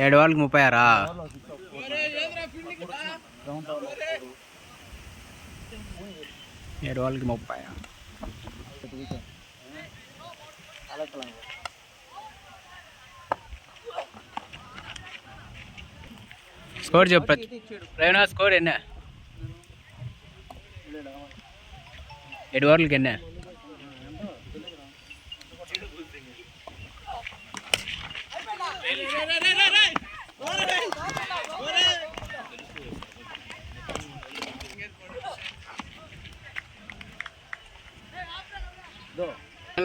ఏడు వాళ్ళకి 36. ఏడు వాళ్ళకి 30. స్కోర్ చెప్పు ప్రవీణ, స్కోర్ ఎన్న? ఏడు ఓవర్లకి ఎన్న?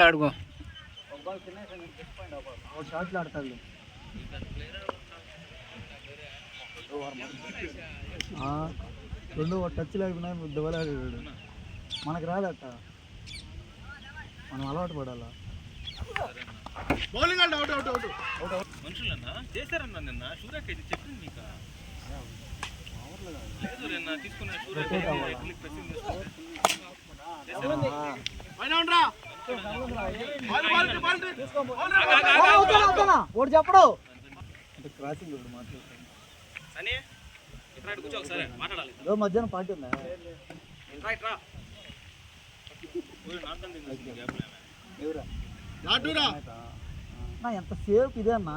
ఆడుకో షాట్లు ఆడతాడు. రెండు టచ్ లేకపోయినా దెబ్బలాడాడు. మనకు రాదట, మనం అలవాటు పడాలా. Bowling out out out out మనుషులన్నా చేశారన్నా నిన్న షూరాకి అయితే చెప్పింది మీకు లేదు నిన్న తీసుకున్న ఓడి చెప్పడు మధ్యాహ్నం పార్టీ ఉందా? ఎంత సేఫ్ ఇదే అన్నా.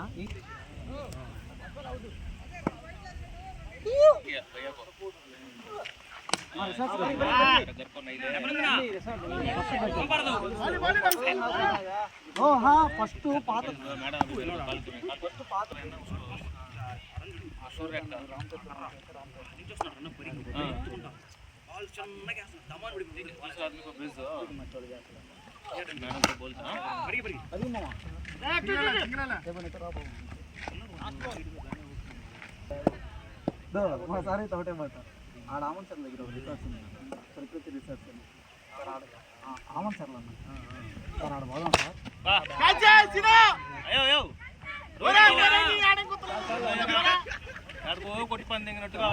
ఫస్ట్ పాత సారీ తోటే మాట ఆడ ఆమన్ సార్ దగ్గర రిసార్ట్స్ ఉంది, ప్రకృతి రిసార్ట్స్ అని ఆమన్ సార్లు అన్న సార్ ఆడ పోదాం సార్. కొట్టి పని దిగినట్టుగా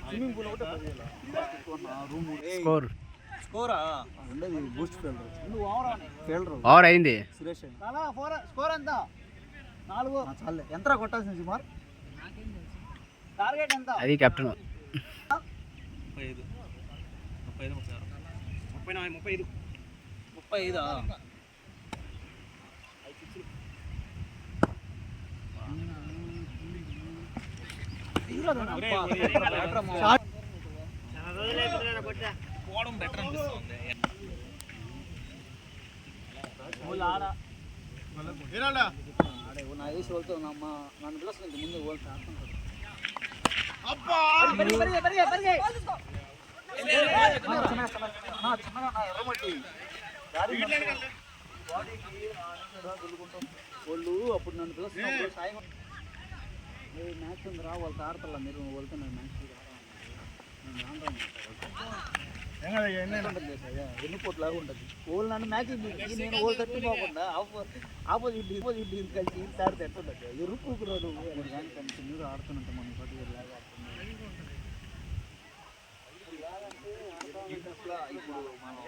స్విమ్మింగ్ పూల్ ఒకటే రూమ్. స్కోర్ స్కోరా ఉండేది బూస్ట్ ఫీల్డర్ ఓవర్ అయింది. సురేష్ స్కోర్ ఎంత? 4 చాలే. ఎంత కొట్టాల్సింది సుమార్? టార్గెట్ ఎంత? అది కెప్టెన్ 35 పోవడం బెటర్ అనిపిస్తుంది. నా వేసి వెళ్తానమ్మా, నన్ను పిలుస్తుంది ముందు ఓల్తా. వాళ్ళు అప్పుడు నన్ను పిలుస్తున్నప్పుడు సాయం మ్యాచ్ ఉంది రా, వాళ్ళతో ఆడతా మీరు వెళ్తున్నారు మ్యాచ్ ఎన్నుకోట్లాగా ఉంటుంది. వాళ్ళు నన్ను మ్యాచ్ నేను ఓళ్ళు తప్పిపోకుండా ఆపోజిట్ కలిసి ఆడితే ఎట్టుండదు. ఎరుపు రాడు కానీ కంటిన్యూగా ఆడుతున్నట్టు మన పట్టుదల లాగా ఇప్పుడు మనం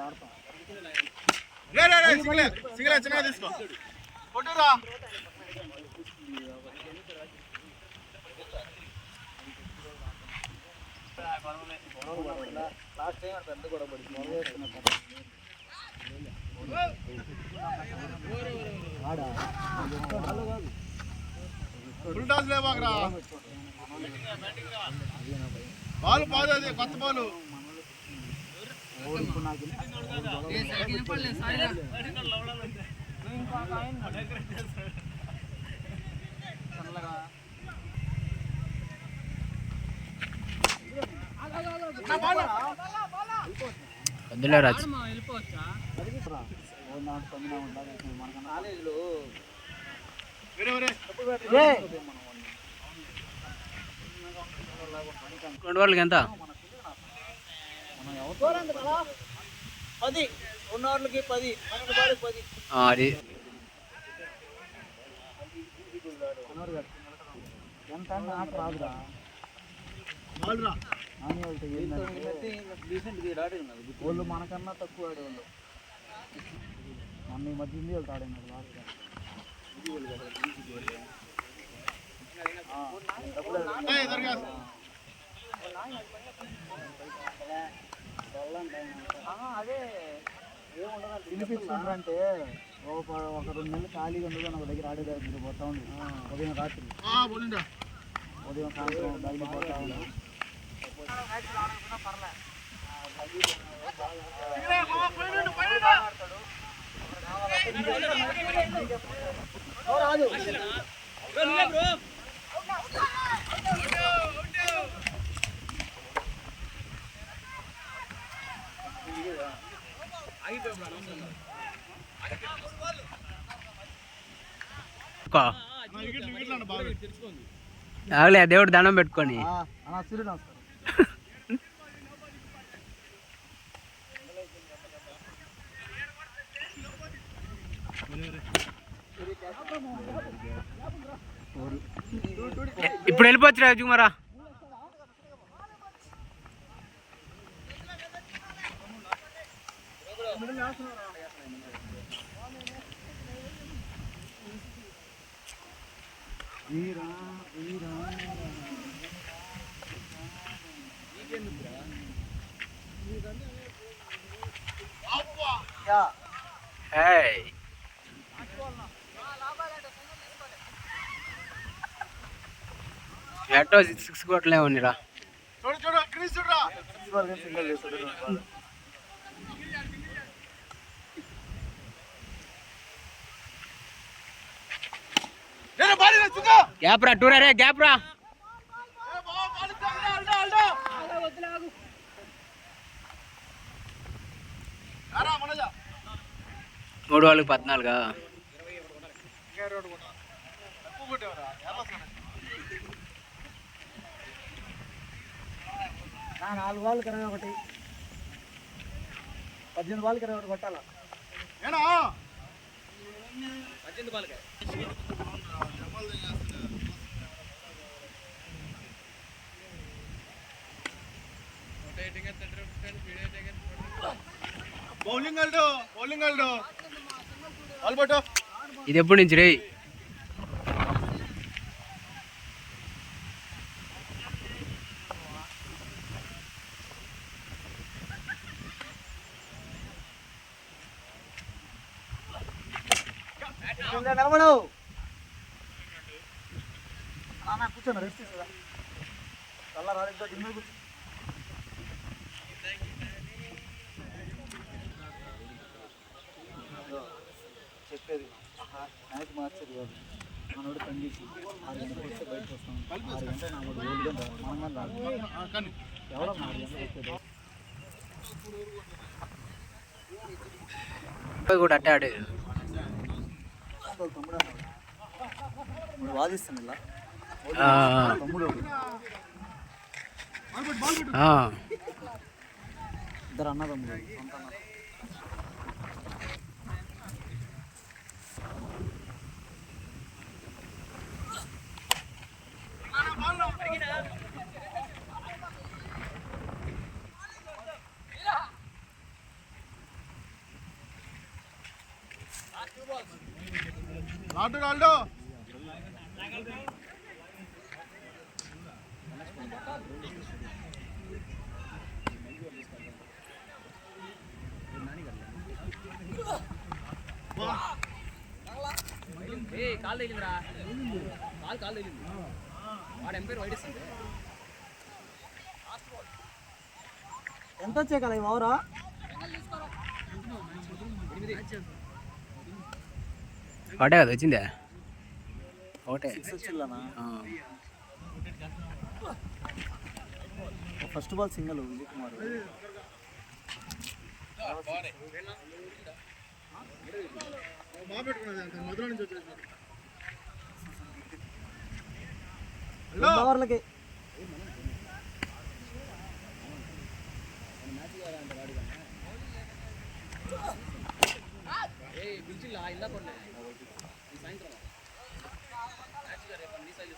ఆడతాం. లాస్ట్ టైం పెద్ద గొడవ పడింది. బాల్ పాదు కొత్త బాలు అందులో రాజు రెండు వాళ్ళకి ఎంత? 10 ఉన్నవాళ్ళకి 10 అది ఎంత ఆట రాదురా. వాళ్ళు మనకన్నా తక్కువ ఆడేవాళ్ళు. మొన్న ఈ మధ్య ఇండియా వాళ్ళు ఆడినారు లాస్ట్. అదే ఏముండదంటే ఒక 2 నెలలు ఖాళీగా ఉండదు ఒక దగ్గర ఆడేదారు మీరు పోతా ఉండి ఉదయం రాత్రి ఉదయం సాయంత్రం డైలీ పోతా ఉండి ఆగలే దేవుడు దండం పెట్టుకొని ఇప్పుడు వెళ్ళిపోవచ్చు రాజు మరా. ఎట్టో 6 కోట్లే ఉన్నిరా. గ్యాప్ రా టూరా రే గ్యాప్ రా. 3 వాళ్ళకి 14. 4 వాళ్ళకి 21, 18 వాళ్ళకి 21 కొట్టాలా. 18 బాల్కే ఇది ఎప్పటి నుంచి రే? కూర్చోండి రెస్ట్ తీసుకురా. చల్ల రాలేదు చెప్పేది మ్యాచ్ మార్చేది కాదు. మనోడు పని చేసి 6 గంటలకు వస్తే బయటకు వస్తాం. 6 గంటలు నా 7 గంటలు మనం కానీ రాదు. ఎవడో 4 గంటలకు వచ్చేది కూడా అట్టే ఆడే తమ్ముడు వాదిస్తాను ఇలా తమ్ముడు ఇద్దరు అన్నదమ్ముడు. కాల్ తగిలిందిరా. కాల్ తగిలింది. వాడు ఎంపైర్ వైట్ ఇస్తుంది. ఎంత వచ్చే కదా ఎవరా ఒకటే కదా వచ్చిందే? ఒకటే first ball single Vijay Kumar. ఓవర్లకి పిలిచిల్లా ఇందా కొన్ని సాయంత్రం మ్యాచ్ రేపు అన్ని సైజ్